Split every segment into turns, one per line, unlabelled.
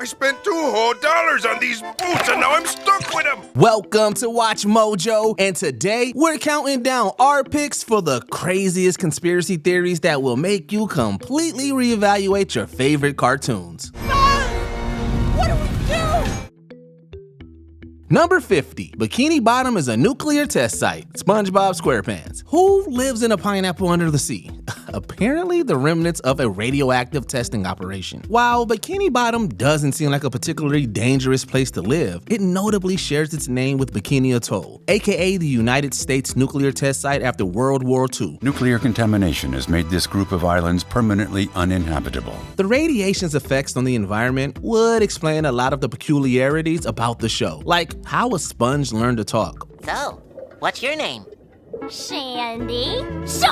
I spent $2 on these boots and now I'm stuck with them.
Welcome to Watch Mojo, and today we're counting down our picks for the craziest conspiracy theories that will make you completely reevaluate your favorite cartoons.
What do we do?
Number 50, Bikini Bottom is a nuclear test site. SpongeBob SquarePants. Who lives in a pineapple under the sea? Apparently the remnants of a radioactive testing operation. While Bikini Bottom doesn't seem like a particularly dangerous place to live, it notably shares its name with Bikini Atoll, aka the United States nuclear test site after World War II.
Nuclear contamination has made this group of islands permanently uninhabitable.
The radiation's effects on the environment would explain a lot of the peculiarities about the show, like how a sponge learned to talk.
So, what's your name?
Sandy. So,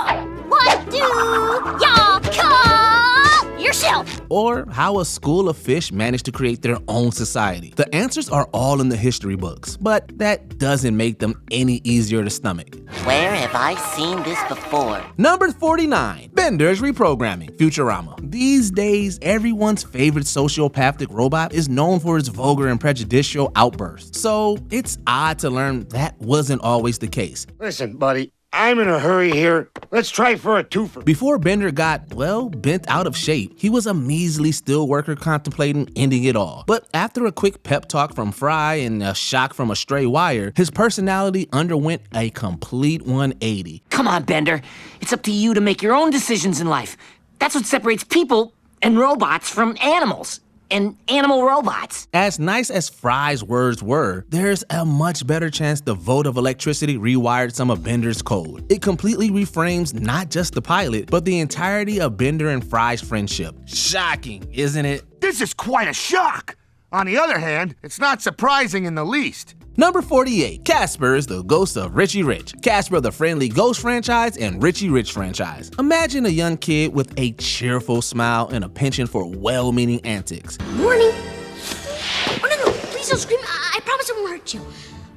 what do y'all call yourself?
Or how a school of fish managed to create their own society. The answers are all in the history books, but that doesn't make them any easier to stomach.
Where have I seen this before?
Number 49, Bender's Reprogramming, Futurama. These days, everyone's favorite sociopathic robot is known for its vulgar and prejudicial outbursts. So it's odd to learn that wasn't always the case.
Listen, buddy, I'm in a hurry here. Let's try for a twofer.
Before Bender got, well, bent out of shape, he was a measly steel worker contemplating ending it all. But after a quick pep talk from Fry and a shock from a stray wire, his personality underwent a complete 180.
Come on, Bender. It's up to you to make your own decisions in life. That's what separates people and robots from animals. And animal robots.
As nice as Fry's words were, there's a much better chance the vote of electricity rewired some of Bender's code. It completely reframes not just the pilot, but the entirety of Bender and Fry's friendship. Shocking, isn't it?
This is quite a shock. On the other hand, it's not surprising in the least.
Number 48, Casper is the ghost of Richie Rich. Casper the Friendly Ghost franchise and Richie Rich franchise. Imagine a young kid with a cheerful smile and a penchant for well-meaning antics.
Morning. Oh, no, please don't scream. I promise I won't hurt you.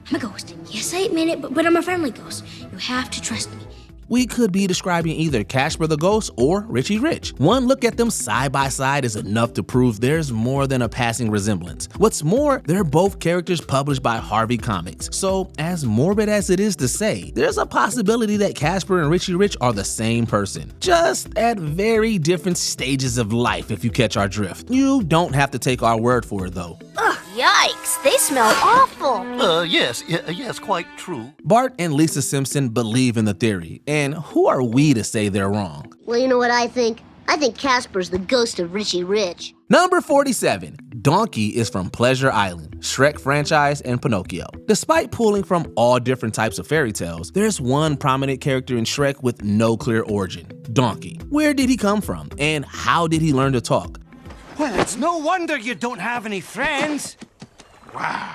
I'm a ghost. Yes, I admit it, but I'm a friendly ghost. You have to trust me.
We could be describing either Casper the Ghost or Richie Rich. One look at them side by side is enough to prove there's more than a passing resemblance. What's more, they're both characters published by Harvey Comics. So, as morbid as it is to say, there's a possibility that Casper and Richie Rich are the same person. Just at very different stages of life, if you catch our drift. You don't have to take our word for it though.
Ugh, yikes, they smell awful.
Yes, quite true.
Bart and Lisa Simpson believe in the theory, and who are we to say they're wrong?
Well, you know what I think? I think Casper's the ghost of Richie Rich.
Number 47, Donkey is from Pleasure Island, Shrek franchise, and Pinocchio. Despite pulling from all different types of fairy tales, there's one prominent character in Shrek with no clear origin, Donkey. Where did he come from, and how did he learn to talk?
Well, it's no wonder you don't have any friends.
Wow.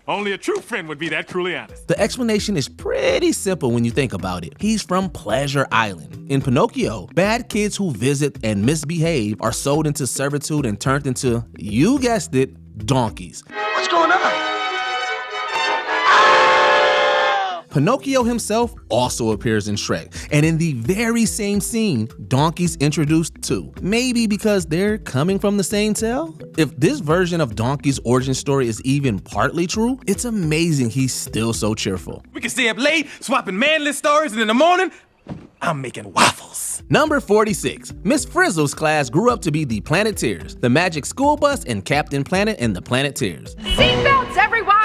Only a true friend would be that cruelly honest.
The explanation is pretty simple when you think about it. He's from Pleasure Island. In Pinocchio, bad kids who visit and misbehave are sold into servitude and turned into, you guessed it, donkeys.
What's going on?
Pinocchio himself also appears in Shrek, and in the very same scene, Donkey's introduced too. Maybe because they're coming from the same tale? If this version of Donkey's origin story is even partly true, it's amazing he's still so cheerful.
We can stay up late, swapping manly stories, and in the morning, I'm making waffles.
Number 46, Miss Frizzle's class grew up to be the Planeteers, the Magic School Bus, and Captain Planet and the Planeteers.
Seatbelts, everyone!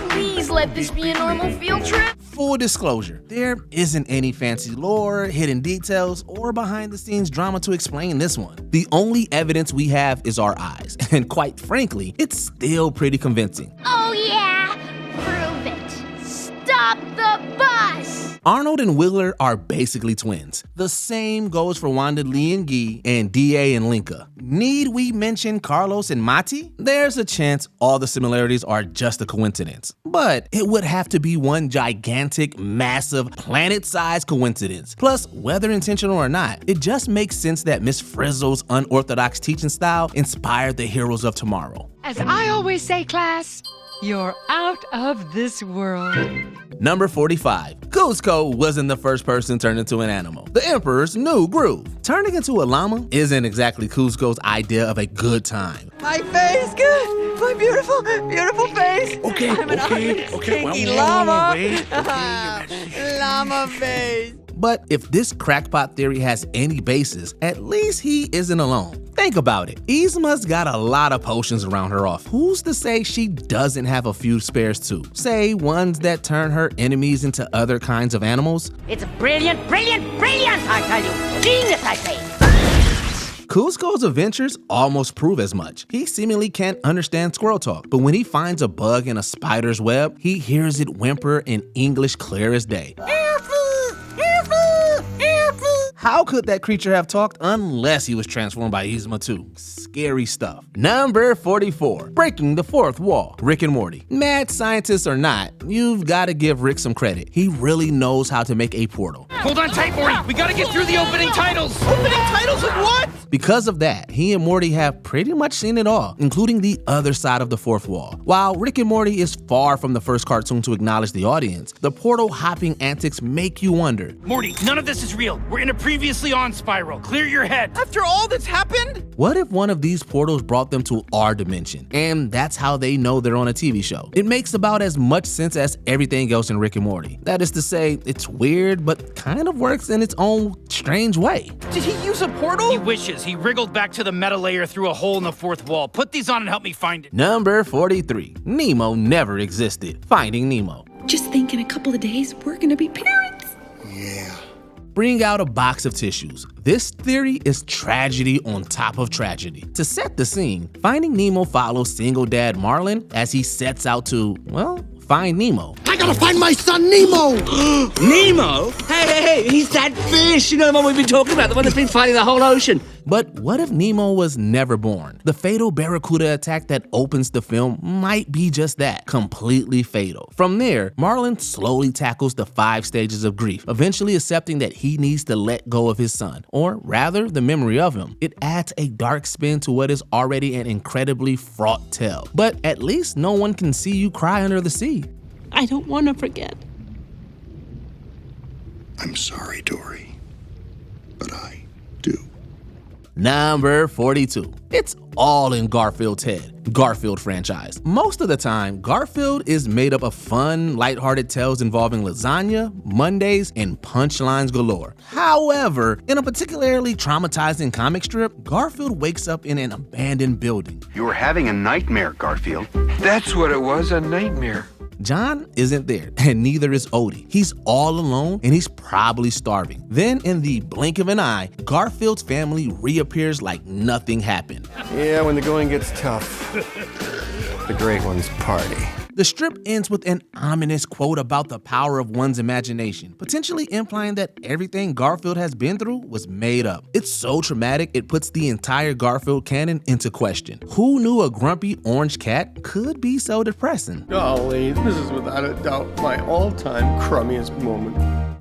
Please let this be a normal field trip.
Full disclosure, there isn't any fancy lore, hidden details, or behind-the-scenes drama to explain this one. The only evidence we have is our eyes, and quite frankly, it's still pretty convincing.
Oh yeah, prove it. Stop the bus.
Arnold and Wheeler are basically twins. The same goes for Wanda, Lee, and Guy, and D.A. and Linka. Need we mention Carlos and Mati? There's a chance all the similarities are just a coincidence. But it would have to be one gigantic, massive, planet-sized coincidence. Plus, whether intentional or not, it just makes sense that Miss Frizzle's unorthodox teaching style inspired the heroes of tomorrow.
As I always say, class, you're out of this world.
Number 45. Cuzco wasn't the first person turned into an animal. The Emperor's new groove. Turning into a llama isn't exactly Cuzco's idea of a good time.
My face, good. beautiful, beautiful face.
Okay,
I'm an
okay.
llama.
Wait.
Llama face.
But if this crackpot theory has any basis, at least he isn't alone. Think about it. Yzma's got a lot of potions around her off. Who's to say she doesn't have a few spares too? Say ones that turn her enemies into other kinds of animals?
It's brilliant, brilliant, brilliant, I tell you. Genius, I say.
Kuzco's adventures almost prove as much. He seemingly can't understand squirrel talk, but when he finds a bug in a spider's web, he hears it whimper in English clear as day. How could that creature have talked unless he was transformed by Yzma too? Scary stuff. Number 44, breaking the fourth wall. Rick and Morty. Mad scientists or not, you've got to give Rick some credit. He really knows how to make a portal.
Hold on tight, Morty. We gotta get through the opening titles. Opening titles of what?
Because of that, he and Morty have pretty much seen it all, including the other side of the fourth wall. While Rick and Morty is far from the first cartoon to acknowledge the audience, the portal hopping antics make you wonder.
Morty, none of this is real. We're in a previously on spiral. Clear your head.
After all that's happened?
What if one of these portals brought them to our dimension, and that's how they know they're on a TV show? It makes about as much sense as everything else in Rick and Morty. That is to say, it's weird, but kind of works in its own strange way.
Did he use a portal?
He wishes. He wriggled back to the meta layer through a hole in the fourth wall. Put these on and help me find it.
Number 43, Nemo never existed. Finding Nemo.
Just think in a couple of days, we're gonna be parents.
Yeah.
Bring out a box of tissues. This theory is tragedy on top of tragedy. To set the scene, Finding Nemo follows single dad Marlin as he sets out to, well, find Nemo.
I gotta find my son Nemo!
Nemo? Hey, he's that fish, you know, the one we've been talking about, the one that's been fighting the whole ocean.
But what if Nemo was never born? The fatal barracuda attack that opens the film might be just that, completely fatal. From there, Marlin slowly tackles the 5 stages of grief, eventually accepting that he needs to let go of his son, or rather, the memory of him. It adds a dark spin to what is already an incredibly fraught tale. But at least no one can see you cry under the sea.
I don't want to forget.
I'm sorry, Dory, but I do.
Number 42. It's all in Garfield's head. Garfield franchise. Most of the time, Garfield is made up of fun, lighthearted tales involving lasagna, Mondays, and punchlines galore. However, in a particularly traumatizing comic strip, Garfield wakes up in an abandoned building.
You were having a nightmare, Garfield.
That's what it was, a nightmare.
John isn't there, and neither is Odie. He's all alone, and he's probably starving. Then, in the blink of an eye, Garfield's family reappears like nothing happened.
Yeah, when the going gets tough, the great ones party.
The strip ends with an ominous quote about the power of one's imagination, potentially implying that everything Garfield has been through was made up. It's so traumatic, it puts the entire Garfield canon into question. Who knew a grumpy orange cat could be so depressing?
Golly, this is without a doubt my all-time crummiest moment.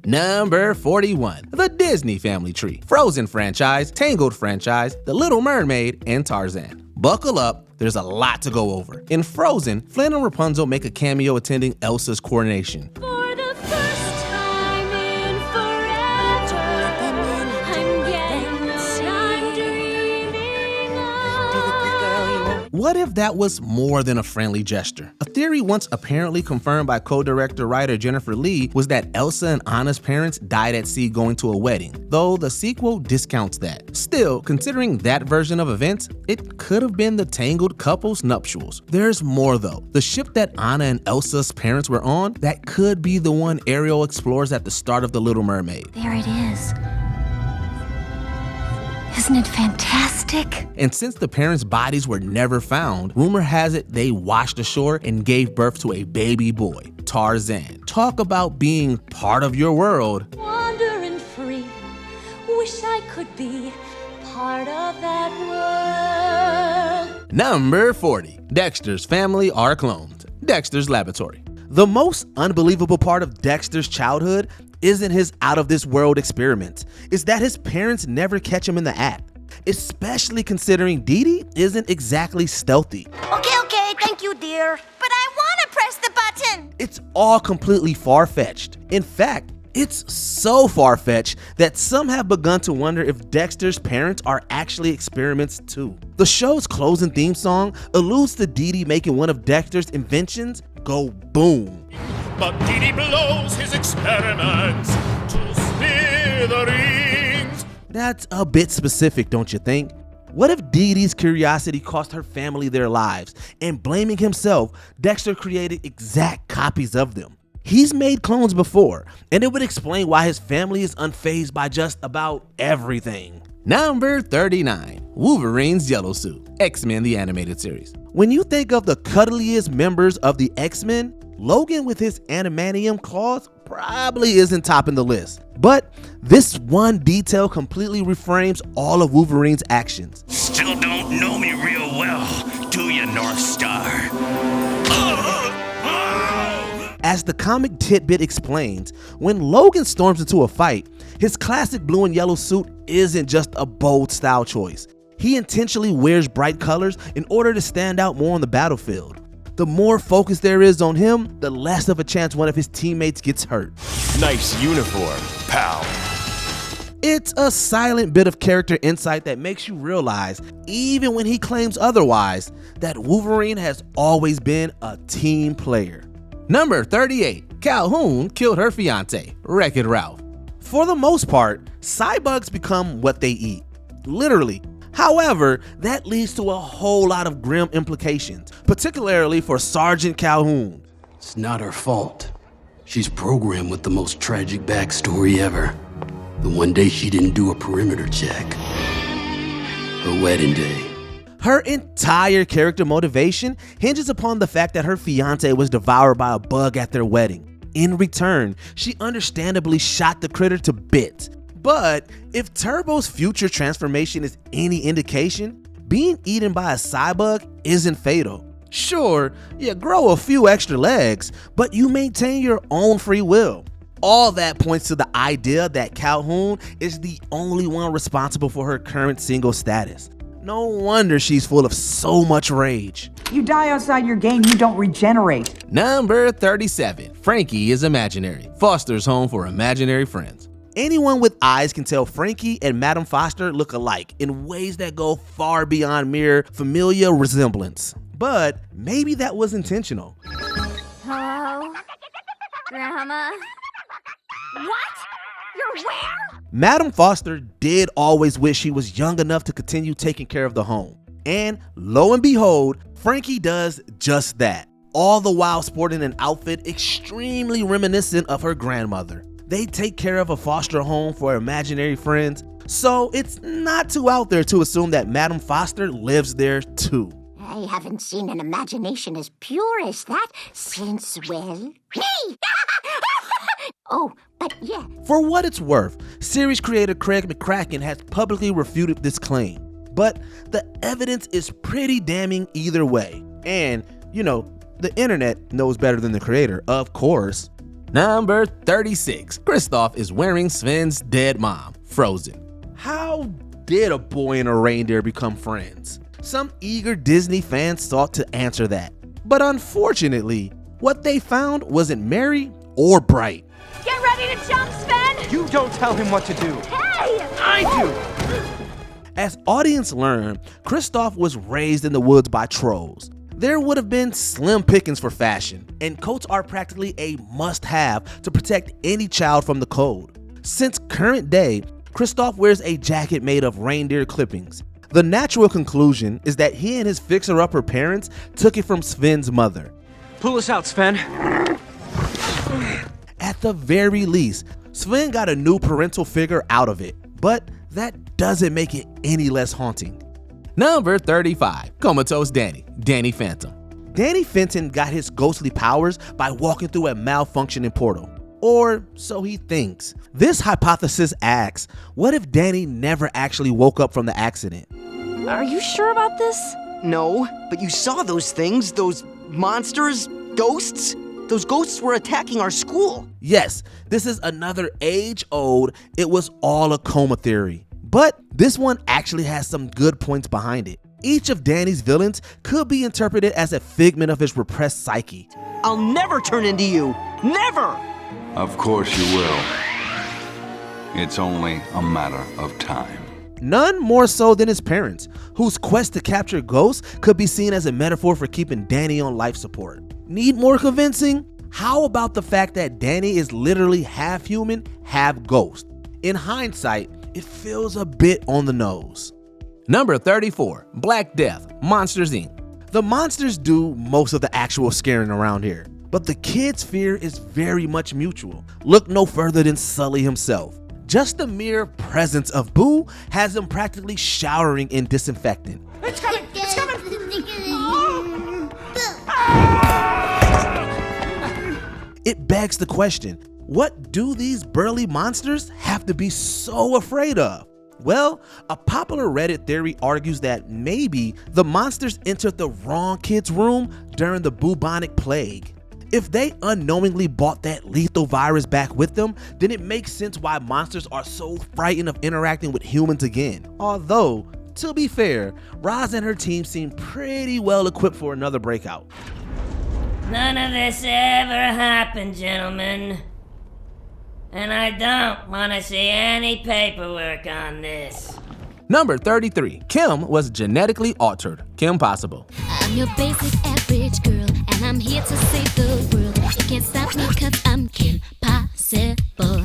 Number 41, the Disney family tree. Frozen franchise, Tangled franchise, The Little Mermaid, and Tarzan. Buckle up, there's a lot to go over. In Frozen, Flynn and Rapunzel make a cameo attending Elsa's coronation.
For the first time in forever, I'm dreaming of.
What if that was more than a friendly gesture? A theory once apparently confirmed by co-director-writer Jennifer Lee was that Elsa and Anna's parents died at sea going to a wedding, though the sequel discounts that. Still, considering that version of events, it could have been the Tangled couple's nuptials. There's more though. The ship that Anna and Elsa's parents were on, that could be the one Ariel explores at the start of The Little Mermaid.
There it is. Isn't it fantastic?
And since the parents' bodies were never found, rumor has it they washed ashore and gave birth to a baby boy, Tarzan. Talk about being part of your world.
Wandering free, wish I could be part of that world.
Number 40, Dexter's family are cloned. Dexter's laboratory. The most unbelievable part of Dexter's childhood isn't his out-of-this-world experiments. It's that his parents never catch him in the act. Especially considering Dee Dee isn't exactly stealthy.
Okay, thank you, dear. But I want to press the button.
It's all completely far-fetched. In fact, It's so far-fetched that some have begun to wonder if Dexter's parents are actually experiments too. The show's closing theme song alludes to Dee Dee making one of Dexter's inventions go boom.
But Dee Dee blows his experiments to smithereens.
That's a bit specific, don't you think? What if Dee Dee's curiosity cost her family their lives, and blaming himself, Dexter created exact copies of them? He's made clones before, and it would explain why his family is unfazed by just about everything. Number 39, Wolverine's Yellow Suit, X-Men the Animated Series. When you think of the cuddliest members of the X-Men, Logan with his animanium claws probably isn't topping the list. But this one detail completely reframes all of Wolverine's actions.
Still don't know me real well, do you, North Star?
As the comic tidbit explains, when Logan storms into a fight, his classic blue and yellow suit isn't just a bold style choice. He intentionally wears bright colors in order to stand out more on the battlefield. The more focus there is on him, the less of a chance one of his teammates gets hurt.
Nice uniform, pal.
It's a silent bit of character insight that makes you realize, even when he claims otherwise, that Wolverine has always been a team player. Number 38, Calhoun killed her fiance, Wreck-It Ralph. For the most part, cybugs become what they eat, literally. However, that leads to a whole lot of grim implications, particularly for Sergeant Calhoun.
It's not her fault. She's programmed with the most tragic backstory ever. The one day she didn't do a perimeter check. Her wedding day.
Her entire character motivation hinges upon the fact that her fiance was devoured by a bug at their wedding. In return, she understandably shot the critter to bits. But if Turbo's future transformation is any indication, being eaten by a cybug isn't fatal. Sure, you grow a few extra legs, but you maintain your own free will. All that points to the idea that Calhoun is the only one responsible for her current single status. No wonder she's full of so much rage.
You die outside your game, you don't regenerate.
Number 37, Frankie is imaginary, Foster's home for imaginary friends. Anyone with eyes can tell Frankie and Madam Foster look alike in ways that go far beyond mere familial resemblance. But maybe that was intentional.
Hello? Grandma? What? You're where?
Madam Foster did always wish she was young enough to continue taking care of the home. And lo and behold, Frankie does just that, all the while sporting an outfit extremely reminiscent of her grandmother. They take care of a foster home for imaginary friends, so it's not too out there to assume that Madam Foster lives there too.
I haven't seen an imagination as pure as that since, well, me! Oh, but yeah.
For what it's worth, series creator Craig McCracken has publicly refuted this claim. But the evidence is pretty damning either way. And, the internet knows better than the creator, of course. Number 36, Kristoff is wearing Sven's dead mom, Frozen. How did a boy and a reindeer become friends? Some eager Disney fans sought to answer that. But unfortunately, what they found wasn't merry or bright.
Get ready to jump, Sven!
You don't tell him what to do.
Hey!
I do!
As audience learned, Kristoff was raised in the woods by trolls. There would have been slim pickings for fashion, and coats are practically a must-have to protect any child from the cold. Since current day, Kristoff wears a jacket made of reindeer clippings. The natural conclusion is that he and his fixer-upper parents took it from Sven's mother.
Pull us out, Sven.
At the very least, Sven got a new parental figure out of it, but that doesn't make it any less haunting. Number 35, Comatose Danny Phantom. Danny Fenton got his ghostly powers by walking through a malfunctioning portal. Or so he thinks. This hypothesis asks, what if Danny never actually woke up from the accident?
Are you sure about this? No, but you saw those things, those monsters, ghosts? Those ghosts were attacking our school.
Yes, this is another age-old, it was all a coma theory. But this one actually has some good points behind it. Each of Danny's villains could be interpreted as a figment of his repressed psyche.
I'll never turn into you. Never!
Of course you will.
It's only a matter of time.
None more so than his parents, whose quest to capture ghosts could be seen as a metaphor for keeping Danny on life support. Need more convincing? How about the fact that Danny is literally half human, half ghost? In hindsight, it feels a bit on the nose. Number 34, Black Death, Monsters Inc. The monsters do most of the actual scaring around here, but the kids' fear is very much mutual. Look no further than Sully himself. Just the mere presence of Boo has him practically showering in disinfectant.
It's coming! It's coming!
It begs the question, what do these burly monsters have to be so afraid of? Well, a popular Reddit theory argues that maybe the monsters entered the wrong kid's room during the bubonic plague. If they unknowingly brought that lethal virus back with them, then it makes sense why monsters are so frightened of interacting with humans again. Although, to be fair, Roz and her team seem pretty well equipped for another breakout.
None of this ever happened, gentlemen. And I don't want to see any paperwork on this.
Number 33, Kim was genetically altered. Kim Possible.
I'm your basic average girl, and I'm here to save the world. You can't stop me 'cause I'm Kim Possible.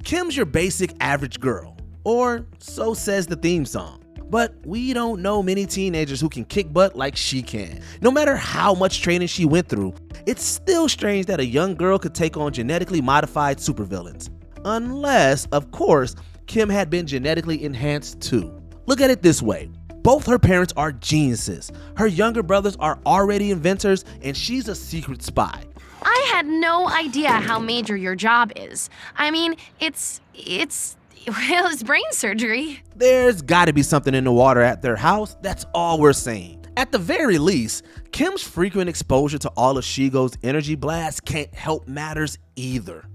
Kim's your basic average girl, or so says the theme song. But we don't know many teenagers who can kick butt like she can. No matter how much training she went through, it's still strange that a young girl could take on genetically modified supervillains. Unless, of course, Kim had been genetically enhanced too. Look at it this way. Both her parents are geniuses. Her younger brothers are already inventors, and she's a secret spy.
I had no idea how major your job is. I mean, it's brain surgery.
There's gotta be something in the water at their house, that's all we're saying. At the very least, Kim's frequent exposure to all of Shigo's energy blasts can't help matters either.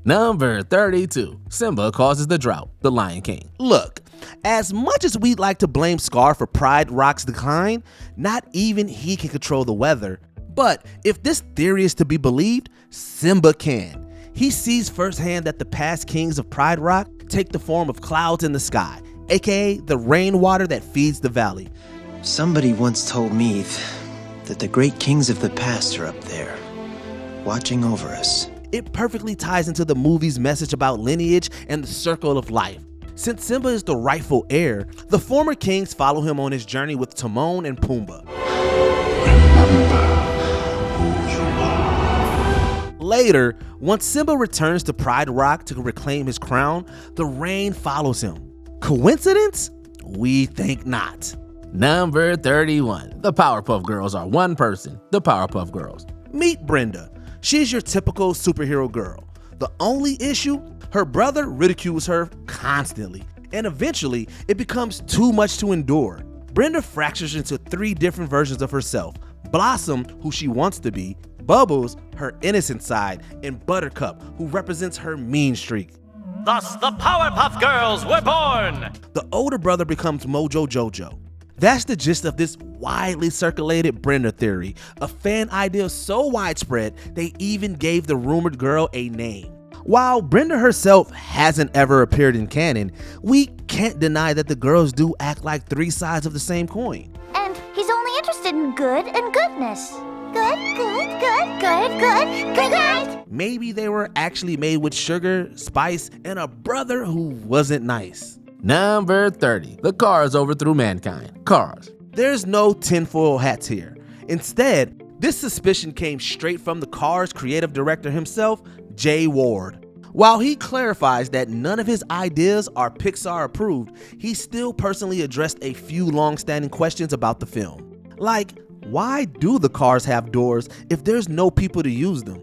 Number 32, Simba causes the drought, The Lion King. Look, as much as we'd like to blame Scar for Pride Rock's decline, not even he can control the weather. But if this theory is to be believed, Simba can. He sees firsthand that the past kings of Pride Rock take the form of clouds in the sky, aka the rainwater that feeds the valley.
Somebody once told me that the great kings of the past are up there, watching over us.
It perfectly ties into the movie's message about lineage and the circle of life. Since Simba is the rightful heir, the former kings follow him on his journey with Timon and Pumbaa. Later, once Simba returns to Pride Rock to reclaim his crown, the rain follows him. Coincidence? We think not. Number 31. The Powerpuff Girls are one person, the Powerpuff Girls. Meet Brenda. She's your typical superhero girl. The only issue? Her brother ridicules her constantly, and eventually it becomes too much to endure. Brenda fractures into 3 different versions of herself: Blossom, who she wants to be, Bubbles, her innocent side, and Buttercup, who represents her mean streak.
Thus, the Powerpuff Girls were born!
The older brother becomes Mojo Jojo. That's the gist of this widely circulated Brenda theory, a fan idea so widespread they even gave the rumored girl a name. While Brenda herself hasn't ever appeared in canon, we can't deny that the girls do act like 3 sides of the same coin.
And he's only interested in good and goodness. Good.
Maybe they were actually made with sugar, spice, and a brother who wasn't nice. Number 30, the Cars overthrew mankind. Cars. There's no tinfoil hats here. Instead, this suspicion came straight from the Cars creative director himself, Jay Ward. While he clarifies that none of his ideas are Pixar approved, he still personally addressed a few long-standing questions about the film. Like, why do the cars have doors if there's no people to use them?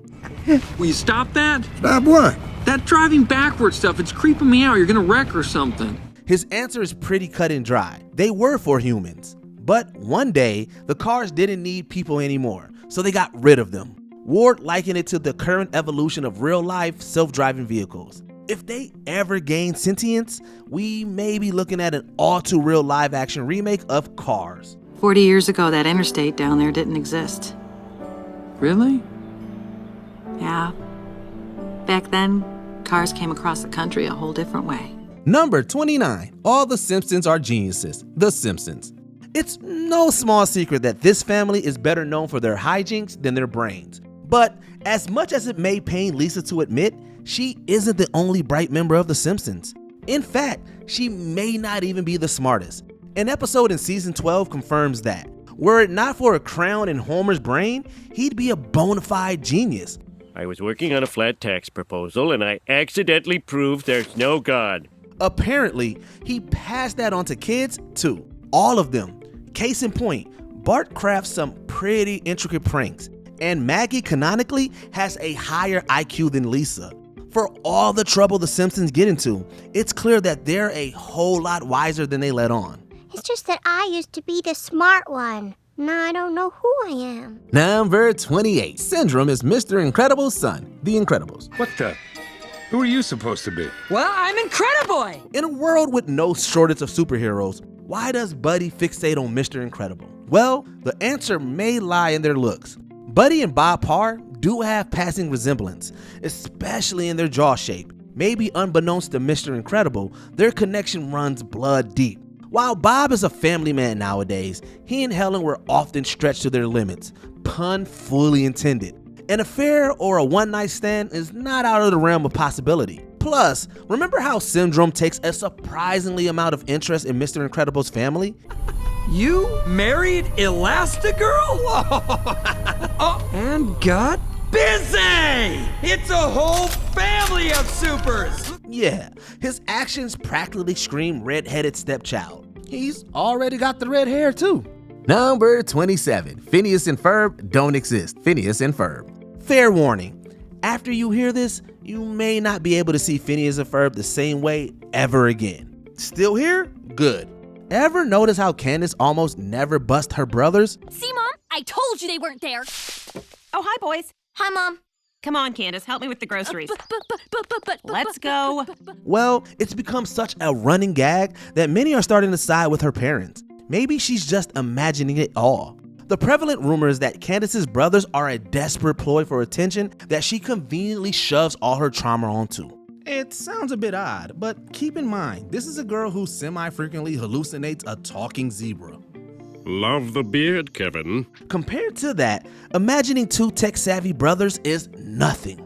Will you stop that?
Stop what?
That driving backwards stuff, it's creeping me out. You're gonna wreck or something.
His answer is pretty cut and dry. They were for humans. But one day, the cars didn't need people anymore, so they got rid of them. Ward likened it to the current evolution of real-life self-driving vehicles. If they ever gain sentience, we may be looking at an all-too-real live-action remake of Cars.
40 years ago, that interstate down there didn't exist.
Really?
Yeah. Back then, cars came across the country a whole different way.
Number 29. All the Simpsons are geniuses. The Simpsons. It's no small secret that this family is better known for their hijinks than their brains. But as much as it may pain Lisa to admit, she isn't the only bright member of The Simpsons. In fact, she may not even be the smartest. An episode in season 12 confirms that. Were it not for a crown in Homer's brain, he'd be a bona fide genius.
I was working on a flat tax proposal and I accidentally proved there's no God.
Apparently, he passed that on to kids too. All of them. Case in point, Bart crafts some pretty intricate pranks, and Maggie canonically has a higher IQ than Lisa. For all the trouble the Simpsons get into, it's clear that they're a whole lot wiser than they let on.
It's just that I used to be the smart one. Now I don't know who I am.
Number 28. Syndrome is Mr. Incredible's son, The Incredibles.
What the? Who are you supposed to be?
Well, I'm Incrediboy!
In a world with no shortage of superheroes, why does Buddy fixate on Mr. Incredible? Well, the answer may lie in their looks. Buddy and Bob Parr do have passing resemblance, especially in their jaw shape. Maybe unbeknownst to Mr. Incredible, their connection runs blood deep. While Bob is a family man nowadays, he and Helen were often stretched to their limits, pun fully intended. An affair or a one-night stand is not out of the realm of possibility. Plus, remember how Syndrome takes a surprisingly amount of interest in Mr. Incredible's family?
You married Elastigirl? And got busy! It's a whole family of supers!
Yeah, his actions practically scream red-headed stepchild. He's already got the red hair too. Number 27. Phineas and Ferb don't exist. Phineas and Ferb. Fair warning. After you hear this, you may not be able to see Phineas and Ferb the same way ever again. Still here? Good. Ever notice how Candace almost never busts her brothers?
See, Mom? I told you they weren't there.
Oh, hi, boys.
Hi, Mom.
Come on, Candace, help me with the groceries. Let's go.
Well, it's become such a running gag that many are starting to side with her parents. Maybe she's just imagining it all. The prevalent rumor is that Candace's brothers are a desperate ploy for attention that she conveniently shoves all her trauma onto. It sounds a bit odd, but keep in mind, this is a girl who semi-frequently hallucinates a talking zebra.
Love the beard, Kevin.
Compared to that, imagining two tech-savvy brothers is nothing.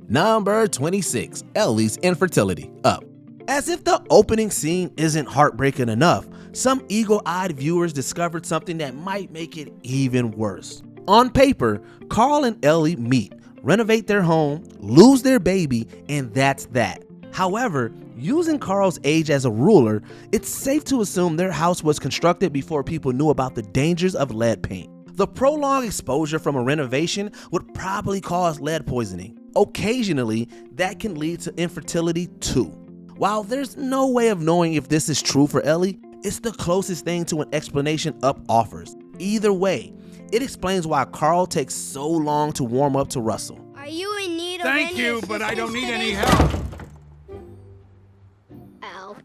Number 26. Ellie's infertility. Up. As if the opening scene isn't heartbreaking enough, some eagle-eyed viewers discovered something that might make it even worse. On paper, Carl and Ellie meet, renovate their home, lose their baby, and that's that. However, using Carl's age as a ruler, it's safe to assume their house was constructed before people knew about the dangers of lead paint. The prolonged exposure from a renovation would probably cause lead poisoning. Occasionally, that can lead to infertility too. While there's no way of knowing if this is true for Ellie, it's the closest thing to an explanation Up offers. Either way, it explains why Carl takes so long to warm up to Russell.
Are you in need of
Thank
any
you, but I don't need
assistance
any
today?
help.
Ow.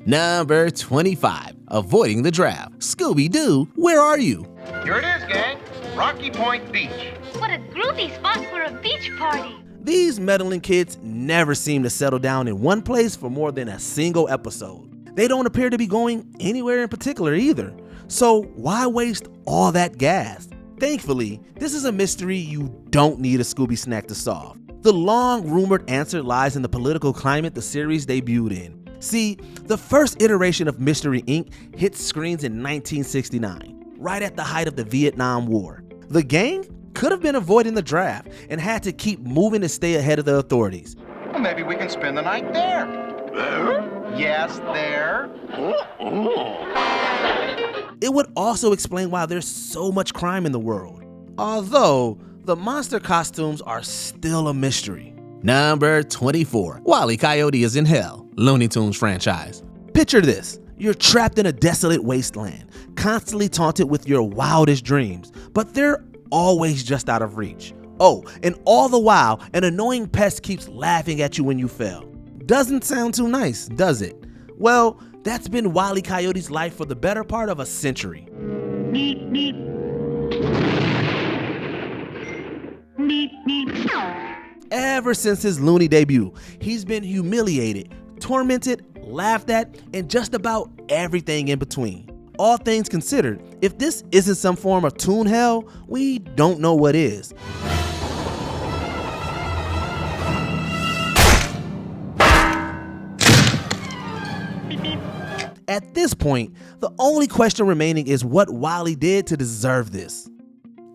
Number 25. Avoiding the draft. Scooby-Doo, where are you?
Here it is, gang. Rocky Point Beach.
What a groovy spot for a beach party.
These meddling kids never seem to settle down in one place for more than a single episode. They don't appear to be going anywhere in particular either. So why waste all that gas? Thankfully, this is a mystery you don't need a Scooby snack to solve. The long-rumored answer lies in the political climate the series debuted in. See, the first iteration of Mystery Inc. hit screens in 1969, right at the height of the Vietnam War. The gang could have been avoiding the draft and had to keep moving to stay ahead of the authorities.
Well, maybe we can spend the night there. There? Yes, there.
It would also explain why there's so much crime in the world. Although, the monster costumes are still a mystery. Number 24. Wile E. Coyote is in hell. Looney Tunes franchise. Picture this. You're trapped in a desolate wasteland, constantly taunted with your wildest dreams, but they're always just out of reach. Oh, and all the while, an annoying pest keeps laughing at you when you fail. Doesn't sound too nice, does it? Well, that's been Wile E. Coyote's life for the better part of a century.
Meep, meep. Meep, meep.
Ever since his loony debut, he's been humiliated, tormented, laughed at, and just about everything in between. All things considered, if this isn't some form of toon hell, we don't know what is. At this point, the only question remaining is what Wile E did to deserve this.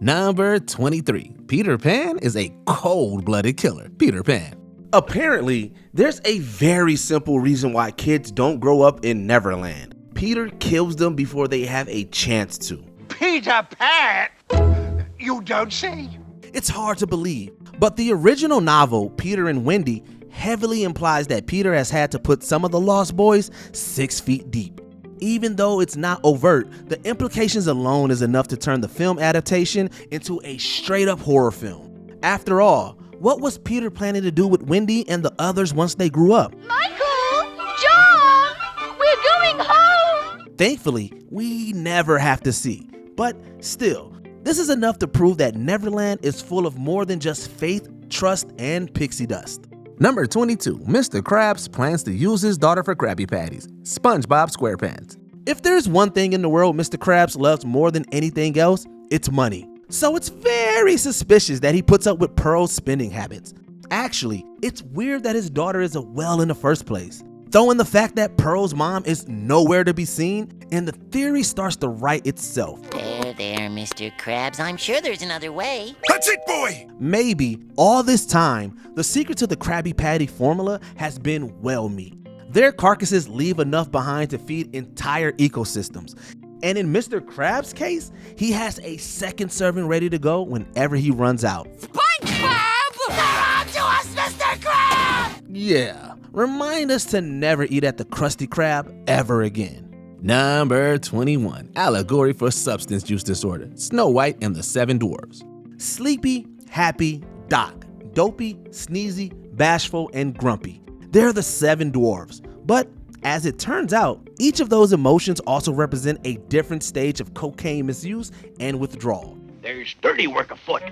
Number 23. Peter Pan is a cold-blooded killer. Peter Pan. Apparently, there's a very simple reason why kids don't grow up in Neverland. Peter kills them before they have a chance to.
Peter Pan? You don't say?
It's hard to believe, but the original novel, Peter and Wendy, heavily implies that Peter has had to put some of the Lost Boys 6 feet deep. Even though it's not overt, the implications alone is enough to turn the film adaptation into a straight-up horror film. After all, what was Peter planning to do with Wendy and the others once they grew up?
Michael! John! We're going home!
Thankfully, we never have to see. But still, this is enough to prove that Neverland is full of more than just faith, trust, and pixie dust. Number 22. Mr. Krabs plans to use his daughter for Krabby Patties. SpongeBob SquarePants. If there's one thing in the world Mr. Krabs loves more than anything else, it's money. So it's very suspicious that he puts up with Pearl's spending habits. Actually, it's weird that his daughter is a well in the first place. Throw in the fact that Pearl's mom is nowhere to be seen, and the theory starts to write itself.
There, Mr. Krabs. I'm sure there's another way.
That's it, boy!
Maybe, all this time, the secret to the Krabby Patty formula has been well meat. Their carcasses leave enough behind to feed entire ecosystems. And in Mr. Krabs' case, he has a second serving ready to go whenever he runs out.
SpongeBob! They're on to us, Mr. Krabs!
Yeah, remind us to never eat at the Krusty Krab ever again. Number 21. Allegory for substance use disorder. Snow White and the Seven Dwarfs. Sleepy, happy, Doc. Dopey, sneezy, bashful, and grumpy. They're the Seven Dwarfs. But as it turns out, each of those emotions also represent a different stage of cocaine misuse and withdrawal.
There's dirty work afoot.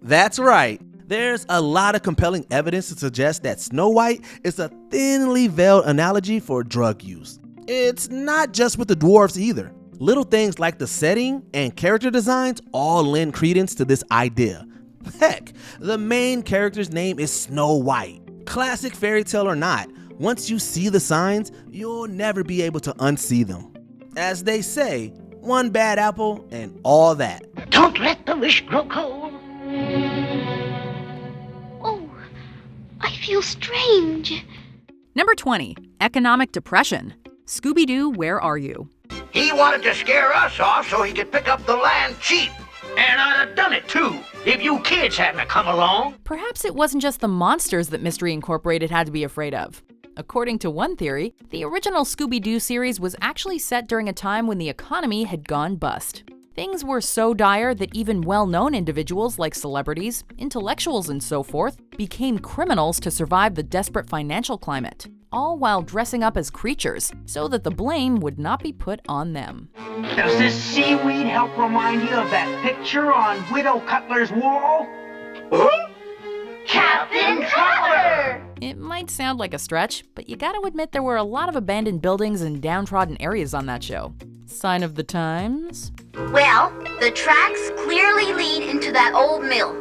That's right. There's a lot of compelling evidence to suggest that Snow White is a thinly veiled analogy for drug use. It's not just with the dwarves either. Little things like the setting and character designs all lend credence to this idea. Heck, the main character's name is Snow White. Classic fairy tale or not, once you see the signs, you'll never be able to unsee them. As they say, one bad apple and all that.
Don't let the wish grow cold.
Oh, I feel strange.
Number 20. Economic depression. Scooby-Doo, where are you?
He wanted to scare us off so he could pick up the land cheap. And I'd have done it too, if you kids hadn't come along.
Perhaps it wasn't just the monsters that Mystery Incorporated had to be afraid of. According to one theory, the original Scooby-Doo series was actually set during a time when the economy had gone bust. Things were so dire that even well-known individuals like celebrities, intellectuals, and so forth became criminals to survive the desperate financial climate, all while dressing up as creatures so that the blame would not be put on them.
Does this seaweed help remind you of that picture on Widow Cutler's wall? Huh?
Captain Cutler!
It might sound like a stretch, but you gotta admit there were a lot of abandoned buildings and downtrodden areas on that show. Sign of the times?
Well, the tracks clearly lead into that old mill.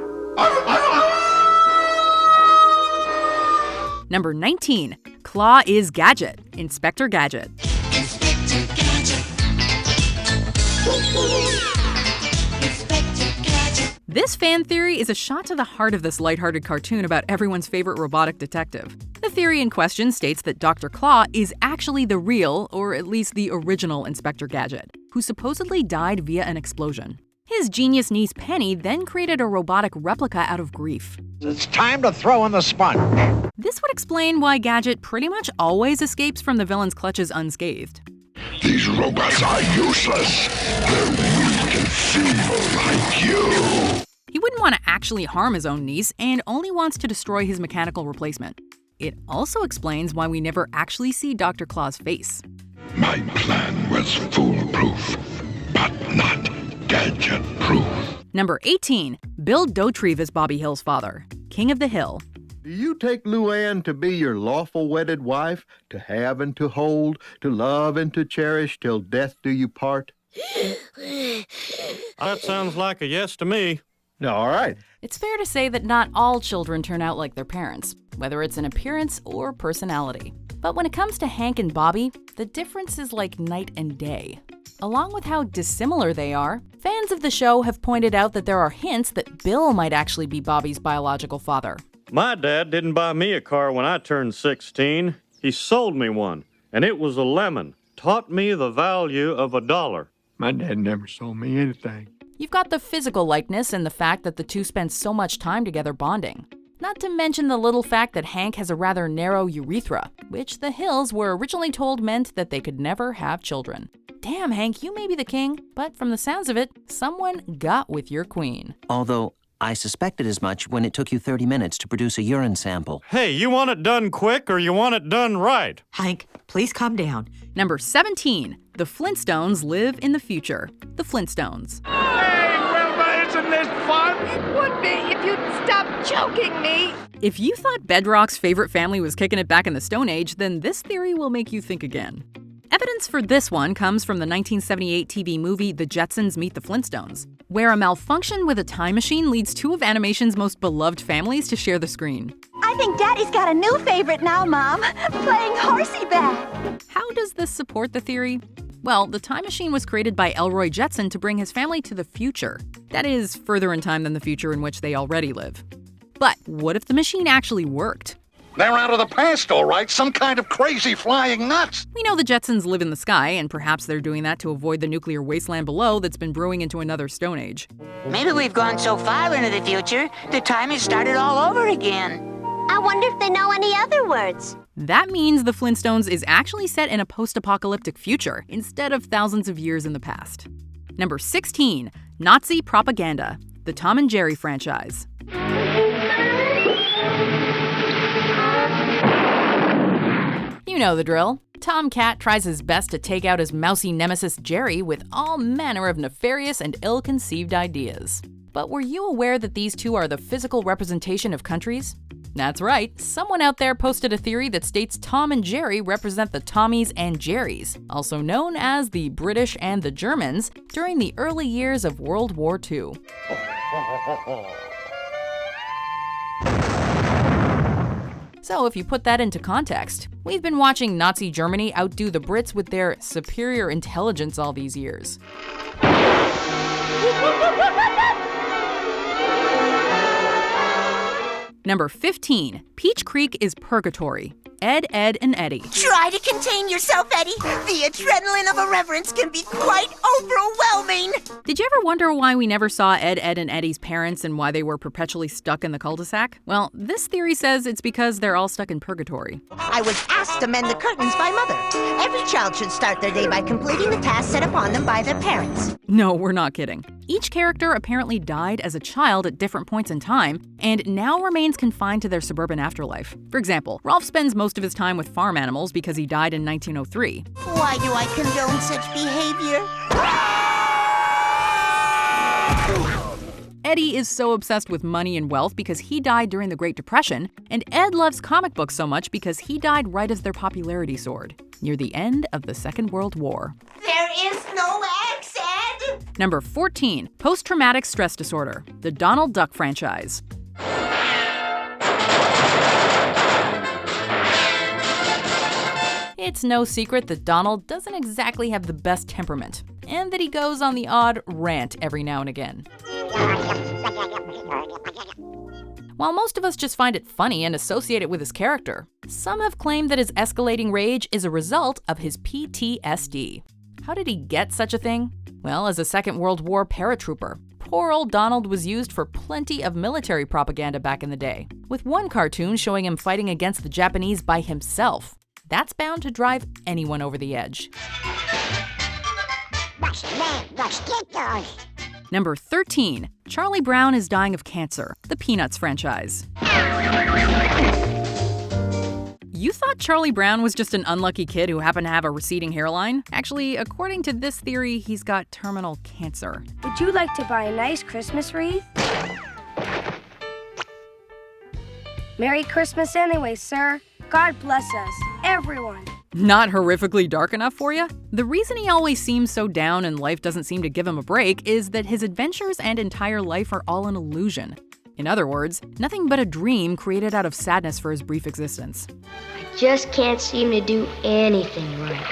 Number 19. Claw is Gadget. Inspector Gadget.
Inspector Gadget. Inspector Gadget.
This fan theory is a shot to the heart of this lighthearted cartoon about everyone's favorite robotic detective. The theory in question states that Dr. Claw is actually the real, or at least the original Inspector Gadget, who supposedly died via an explosion. His genius niece Penny then created a robotic replica out of grief.
It's time to throw in the sponge.
This would explain why Gadget pretty much always escapes from the villain's clutches unscathed.
These robots are useless. They're weak and feeble like you.
He wouldn't want to actually harm his own niece and only wants to destroy his mechanical replacement. It also explains why we never actually see Dr. Claw's face.
My plan was foolproof, but not gadget-proof.
Number 18. Bill Dauterive as Bobby Hill's father, King of the Hill.
Do you take Luann to be your lawful wedded wife, to have and to hold, to love and to cherish till death do you part?
That sounds like a yes to me.
All right.
It's fair to say that not all children turn out like their parents, whether it's in appearance or personality. But when it comes to Hank and Bobby, the difference is like night and day. Along with how dissimilar they are, fans of the show have pointed out that there are hints that Bill might actually be Bobby's biological father.
My dad didn't buy me a car when I turned 16. He sold me one, and it was a lemon. Taught me the value of $1.
My dad never sold me anything.
You've got the physical likeness and the fact that the two spend so much time together bonding. Not to mention the little fact that Hank has a rather narrow urethra, which the Hills were originally told meant that they could never have children. Damn, Hank, you may be the king, but from the sounds of it, someone got with your queen.
Although, I suspected as much when it took you 30 minutes to produce a urine sample.
Hey, you want it done quick or you want it done right?
Hank, please calm down.
Number 17. The Flintstones live in the future. The Flintstones.
Hey, Wilma, isn't this fun?
It would be if you'd stop choking me.
If you thought Bedrock's favorite family was kicking it back in the Stone Age, then this theory will make you think again. Evidence for this one comes from the 1978 TV movie The Jetsons Meet the Flintstones, where a malfunction with a time machine leads two of animation's most beloved families to share the screen.
I think Daddy's got a new favorite now, Mom. Playing horsey-back.
How does this support the theory? Well, the time machine was created by Elroy Jetson to bring his family to the future. That is, further in time than the future in which they already live. But what if the machine actually worked?
They're out of the past, all right. Some kind of crazy flying nuts.
We know the Jetsons live in the sky, and perhaps they're doing that to avoid the nuclear wasteland below that's been brewing into another Stone Age.
Maybe we've gone so far into the future, the time has started all over again.
I wonder if they know any other words.
That means the Flintstones is actually set in a post-apocalyptic future instead of thousands of years in the past. Number 16. Nazi propaganda. The Tom and Jerry franchise. You know the drill. Tom Cat tries his best to take out his mousy nemesis Jerry with all manner of nefarious and ill-conceived ideas. But were you aware that these two are the physical representation of countries? That's right, someone out there posted a theory that states Tom and Jerry represent the Tommies and Jerrys, also known as the British and the Germans, during the early years of World War II. So if you put that into context, we've been watching Nazi Germany outdo the Brits with their superior intelligence all these years. Number 15. Peach Creek is purgatory. Ed, Ed, and Eddie.
Try to contain yourself, Eddie. The adrenaline of irreverence can be quite overwhelming.
Did you ever wonder why we never saw Ed, Ed, and Eddie's parents and why they were perpetually stuck in the cul-de-sac? Well, this theory says it's because they're all stuck in purgatory.
I was asked to mend the curtains by Mother. Every child should start their day by completing the tasks set upon them by their parents.
No, we're not kidding. Each character apparently died as a child at different points in time and now remains confined to their suburban afterlife. For example, Rolf spends most of his time with farm animals because he died in 1903.
Why do I condone such behavior?
Eddie is so obsessed with money and wealth because he died during the Great Depression, and Ed loves comic books so much because he died right as their popularity soared, near the end of the Second World War.
There is no X, Ed!
Number 14. Post-traumatic stress disorder. The Donald Duck franchise. It's no secret that Donald doesn't exactly have the best temperament, and that he goes on the odd rant every now and again. While most of us just find it funny and associate it with his character, some have claimed that his escalating rage is a result of his PTSD. How did he get such a thing? Well, as a Second World War paratrooper, poor old Donald was used for plenty of military propaganda back in the day, with one cartoon showing him fighting against the Japanese by himself. That's bound to drive anyone over the edge. Number 13. Charlie Brown is dying of cancer. The Peanuts franchise. You thought Charlie Brown was just an unlucky kid who happened to have a receding hairline? Actually, according to this theory, he's got terminal cancer.
Would you like to buy a nice Christmas wreath? Merry Christmas anyway, sir. God bless us, everyone.
Not horrifically dark enough for you? The reason he always seems so down and life doesn't seem to give him a break is that his adventures and entire life are all an illusion. In other words, nothing but a dream created out of sadness for his brief existence.
I just can't seem to do anything right.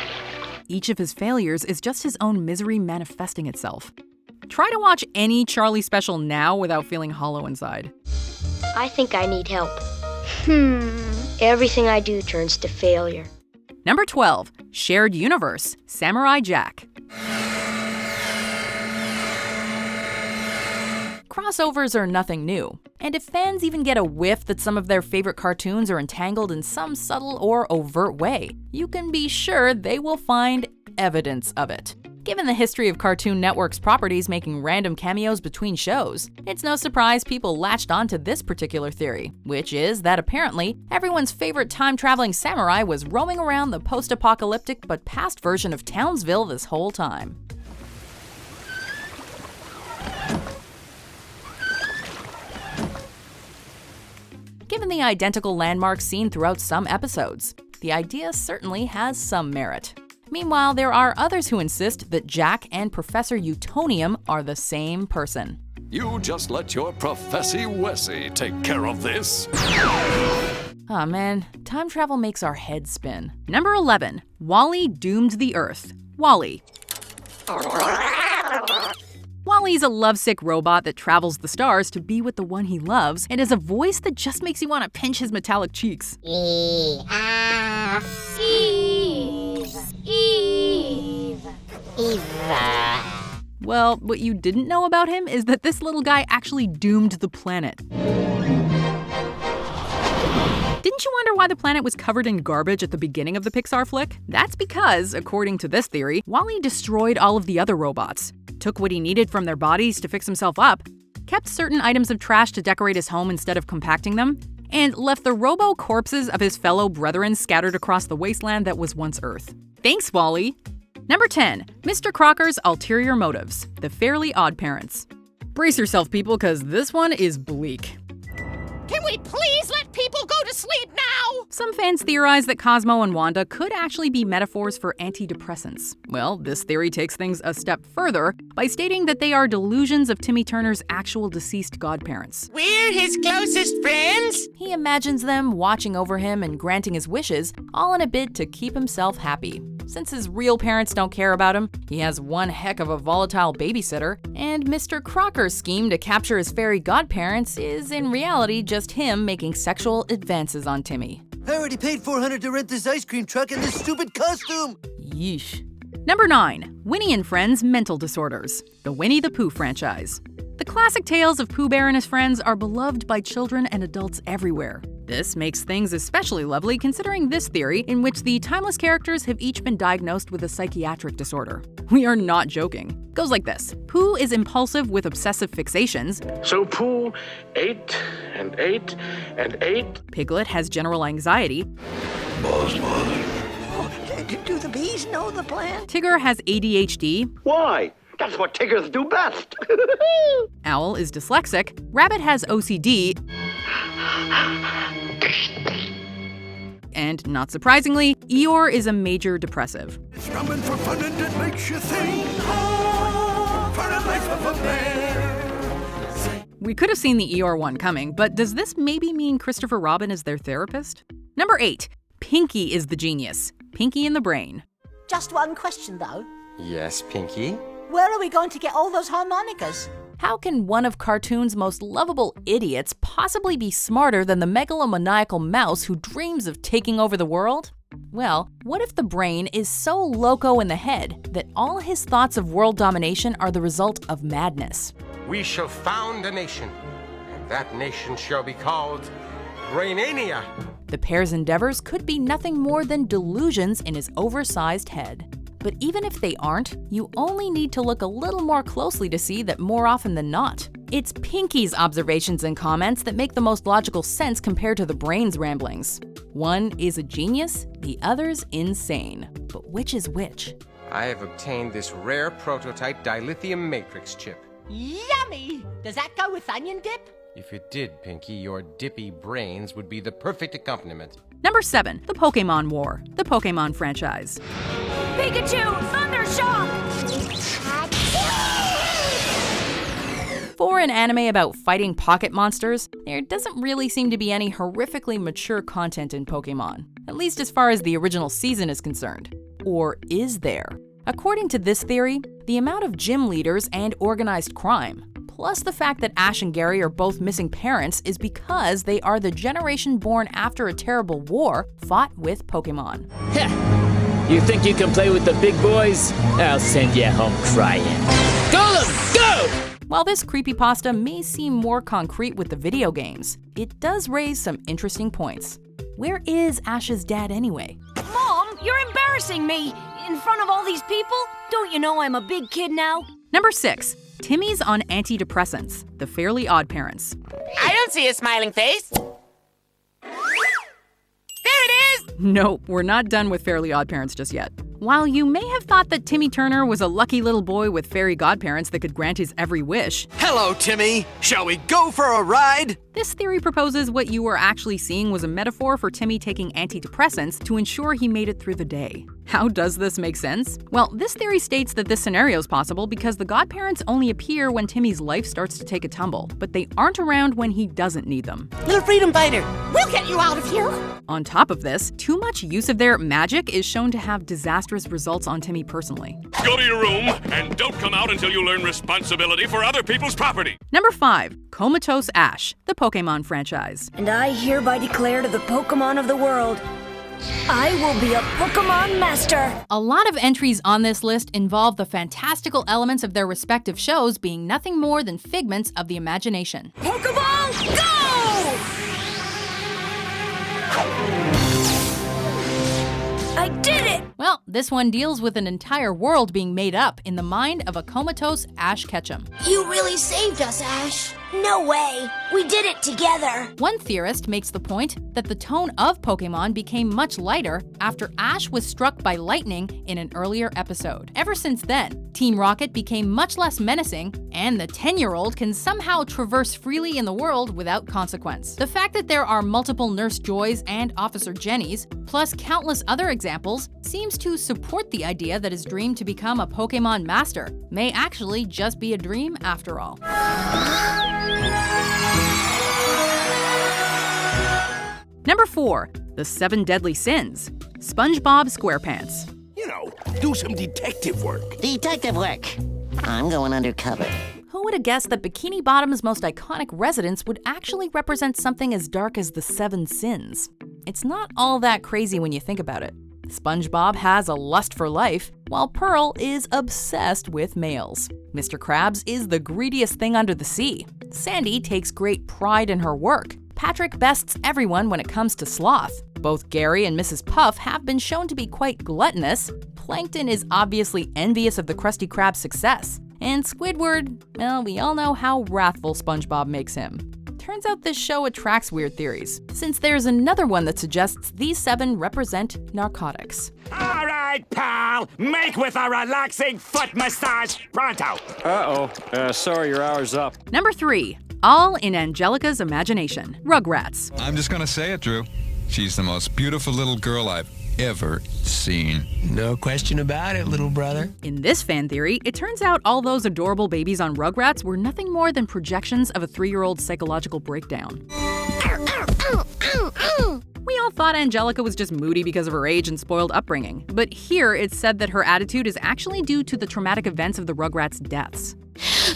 Each of his failures is just his own misery manifesting itself. Try to watch any Charlie special now without feeling hollow inside.
I think I need help. Everything I do turns to failure.
Number 12, Shared Universe, Samurai Jack. Crossovers are nothing new, and if fans even get a whiff that some of their favorite cartoons are entangled in some subtle or overt way, you can be sure they will find evidence of it. Given the history of Cartoon Network's properties making random cameos between shows, it's no surprise people latched onto this particular theory, which is that apparently everyone's favorite time-traveling samurai was roaming around the post-apocalyptic but past version of Townsville this whole time. Given the identical landmarks seen throughout some episodes, the idea certainly has some merit. Meanwhile, there are others who insist that Jack and Professor Utonium are the same person.
You just let your Professor Wessie take care of this.
Aw man, time travel makes our heads spin. Number 11, Wall-E doomed the Earth. Wall-E. Wall-E's a lovesick robot that travels the stars to be with the one he loves and has a voice that just makes you want to pinch his metallic cheeks.
Eve.
Well, what you didn't know about him is that this little guy actually doomed the planet. Didn't you wonder why the planet was covered in garbage at the beginning of the Pixar flick? That's because, according to this theory, Wall-E destroyed all of the other robots, took what he needed from their bodies to fix himself up, kept certain items of trash to decorate his home instead of compacting them, and left the robo-corpses of his fellow brethren scattered across the wasteland that was once Earth. Thanks, Wall-E! Number 10, Mr. Crocker's Ulterior Motives, The Fairly Odd Parents. Brace yourself, people, because this one is bleak.
Can we please let people go to sleep now?
Some fans theorize that Cosmo and Wanda could actually be metaphors for antidepressants. Well, this theory takes things a step further by stating that they are delusions of Timmy Turner's actual deceased godparents.
We're his closest friends.
He imagines them watching over him and granting his wishes, all in a bid to keep himself happy. Since his real parents don't care about him, he has one heck of a volatile babysitter, and Mr. Crocker's scheme to capture his fairy godparents is in reality just him making sexual advances on Timmy.
I already paid $400 to rent this ice cream truck in this stupid costume!
Yeesh. Number 9, Winnie and Friends Mental Disorders, the Winnie the Pooh franchise. The classic tales of Pooh Bear and his friends are beloved by children and adults everywhere. This makes things especially lovely considering this theory in which the timeless characters have each been diagnosed with a psychiatric disorder. We are not joking. Goes like this. Pooh is impulsive with obsessive fixations.
So Pooh ate and ate and ate.
Piglet has general anxiety.
Do the bees know the plan?
Tigger has ADHD.
Why? That's what Tiggers do best.
Owl is dyslexic. Rabbit has OCD. And not surprisingly, Eeyore is a major depressive.
It's coming for fun and it makes you think. Oh, for the life of a bear.
We could have seen the Eeyore one coming, but does this maybe mean Christopher Robin is their therapist? Number 8, Pinky is the genius. Pinky in the Brain.
Just one question, though.
Yes, Pinky?
Where are we going to get all those harmonicas?
How can one of cartoon's most lovable idiots possibly be smarter than the megalomaniacal mouse who dreams of taking over the world? Well, what if the brain is so loco in the head that all his thoughts of world domination are the result of madness?
We shall found a nation, and that nation shall be called Brainania.
The pair's endeavors could be nothing more than delusions in his oversized head. But even if they aren't, you only need to look a little more closely to see that more often than not, it's Pinky's observations and comments that make the most logical sense compared to the brain's ramblings. One is a genius, the other's insane. But which is which?
I have obtained this rare prototype dilithium matrix chip.
Yummy! Does that go with onion dip?
If it did, Pinky, your dippy brains would be the perfect accompaniment.
Number 7, the Pokémon War, the Pokémon franchise.
Pikachu, Thunder Shock!
For an anime about fighting pocket monsters, there doesn't really seem to be any horrifically mature content in Pokémon, at least as far as the original season is concerned. Or is there? According to this theory, the amount of gym leaders and organized crime, plus the fact that Ash and Gary are both missing parents, is because they are the generation born after a terrible war fought with Pokémon.
You think you can play with the big boys? I'll send you home crying. Golem, go!
While this creepypasta may seem more concrete with the video games, it does raise some interesting points. Where is Ash's dad anyway?
Mom, you're embarrassing me! In front of all these people? Don't you know I'm a big kid now?
Number 6, Timmy's on antidepressants, the Fairly Odd Parents.
I don't see a smiling face. There it is!
Nope, we're not done with Fairly Odd Parents just yet. While you may have thought that Timmy Turner was a lucky little boy with fairy godparents that could grant his every wish.
Hello, Timmy. Shall we go for a ride?
This theory proposes what you were actually seeing was a metaphor for Timmy taking antidepressants to ensure he made it through the day. How does this make sense? Well, this theory states that this scenario is possible because the godparents only appear when Timmy's life starts to take a tumble, but they aren't around when he doesn't need them.
Little freedom fighter, we'll get you out of here!
On top of this, too much use of their magic is shown to have disastrous results on Timmy personally.
Go to your room and don't come out until you learn responsibility for other people's property.
Number 5, Comatose Ash, the Pokémon franchise.
And I hereby declare to the Pokémon of the world, I will be a Pokémon master!
A lot of entries on this list involve the fantastical elements of their respective shows being nothing more than figments of the imagination.
Pokeball, go! I did it!
Well, this one deals with an entire world being made up in the mind of a comatose Ash Ketchum.
You really saved us, Ash. No way. We did it together.
One theorist makes the point that the tone of Pokémon became much lighter after Ash was struck by lightning in an earlier episode. Ever since then, Team Rocket became much less menacing, and the 10-year-old can somehow traverse freely in the world without consequence. The fact that there are multiple Nurse Joys and Officer Jennys, plus countless other examples, seems to support the idea that his dream to become a Pokémon master may actually just be a dream after all. Number 4, the 7 Deadly Sins, SpongeBob SquarePants.
You know, do some detective work.
Detective work. I'm going undercover.
Who would have guessed that Bikini Bottom's most iconic residence would actually represent something as dark as the 7 sins? It's not all that crazy when you think about it. SpongeBob has a lust for life, while Pearl is obsessed with males. Mr. Krabs is the greediest thing under the sea. Sandy takes great pride in her work. Patrick bests everyone when it comes to sloth. Both Gary and Mrs. Puff have been shown to be quite gluttonous. Plankton is obviously envious of the Krusty Krab's success. And Squidward, well, we all know how wrathful SpongeBob makes him. Turns out this show attracts weird theories, since there's another one that suggests these 7 represent narcotics.
All right, pal. Make with a relaxing foot massage pronto.
Sorry, your hour's up.
Number 3, all in Angelica's imagination, Rugrats.
I'm just gonna say it, Drew. She's the most beautiful little girl I've ever seen.
No question about it, little brother.
In this fan theory, it turns out all those adorable babies on Rugrats were nothing more than projections of a 3-year-old's psychological breakdown. We all thought Angelica was just moody because of her age and spoiled upbringing, but here it's said that her attitude is actually due to the traumatic events of the Rugrats' deaths.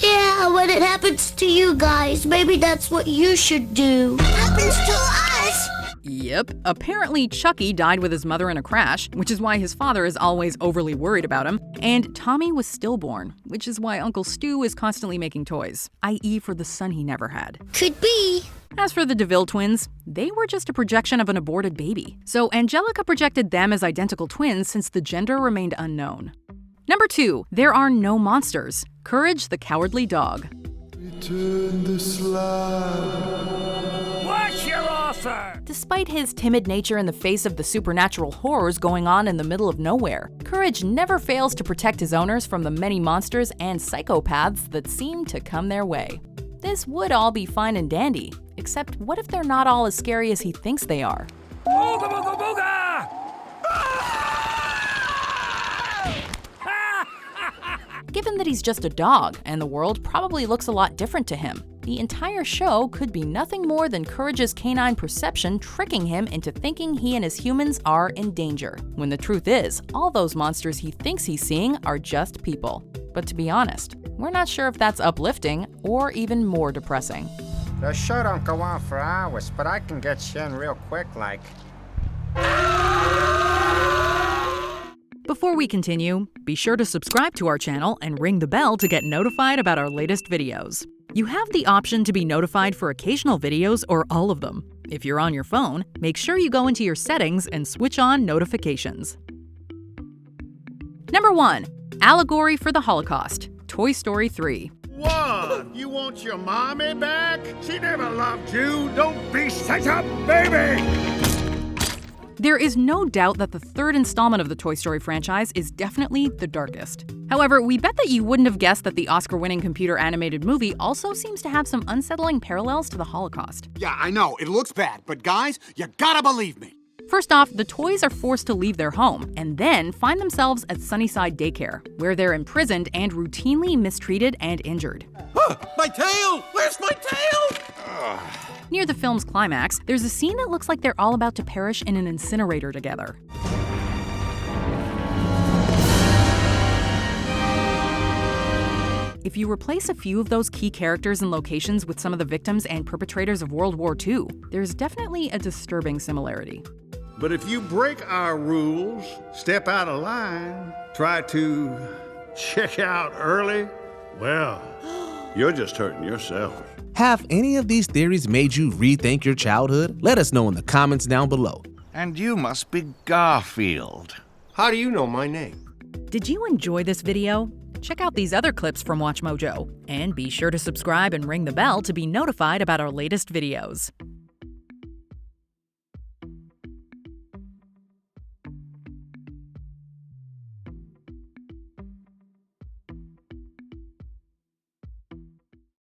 Yeah, when it happens to you guys, maybe that's what you should do. Happens to us!
Yep, apparently Chucky died with his mother in a crash, which is why his father is always overly worried about him, and Tommy was stillborn, which is why Uncle Stu is constantly making toys, i.e. for the son he never had.
Could be.
As for the DeVille twins, they were just a projection of an aborted baby, so Angelica projected them as identical twins since the gender remained unknown. Number 2, there are no monsters. Courage the Cowardly Dog.
Return the slide.
What's your offer?
The Despite his timid nature in the face of the supernatural horrors going on in the middle of nowhere, Courage never fails to protect his owners from the many monsters and psychopaths that seem to come their way. This would all be fine and dandy, except what if they're not all as scary as he thinks they are?
Booga booga booga!
Given that he's just a dog and the world probably looks a lot different to him, the entire show could be nothing more than Courage's canine perception tricking him into thinking he and his humans are in danger, when the truth is, all those monsters he thinks he's seeing are just people. But to be honest, we're not sure if that's uplifting or even more depressing.
The show don't go on for hours, but I can get you in real quick like.
Before we continue, be sure to subscribe to our channel and ring the bell to get notified about our latest videos. You have the option to be notified for occasional videos or all of them. If you're on your phone, make sure you go into your settings and switch on notifications. Number 1. Allegory for the Holocaust, Toy Story 3.
What? You want your mommy back? She never loved you. Don't be such a baby!
There is no doubt that the third installment of the Toy Story franchise is definitely the darkest. However, we bet that you wouldn't have guessed that the Oscar-winning computer animated movie also seems to have some unsettling parallels to the Holocaust.
Yeah, I know, it looks bad, but guys, you gotta believe me.
First off, the toys are forced to leave their home and then find themselves at Sunnyside Daycare, where they're imprisoned and routinely mistreated and injured.
My tail! Where's my tail?
Near the film's climax, there's a scene that looks like they're all about to perish in an incinerator together. If you replace a few of those key characters and locations with some of the victims and perpetrators of World War II, there's definitely a disturbing similarity.
But if you break our rules, step out of line, try to check out early, well, you're just hurting yourself.
Have any of these theories made you rethink your childhood? Let us know in the comments down below.
And you must be Garfield.
How do you know my name?
Did you enjoy this video? Check out these other clips from WatchMojo, and be sure to subscribe and ring the bell to be notified about our latest videos.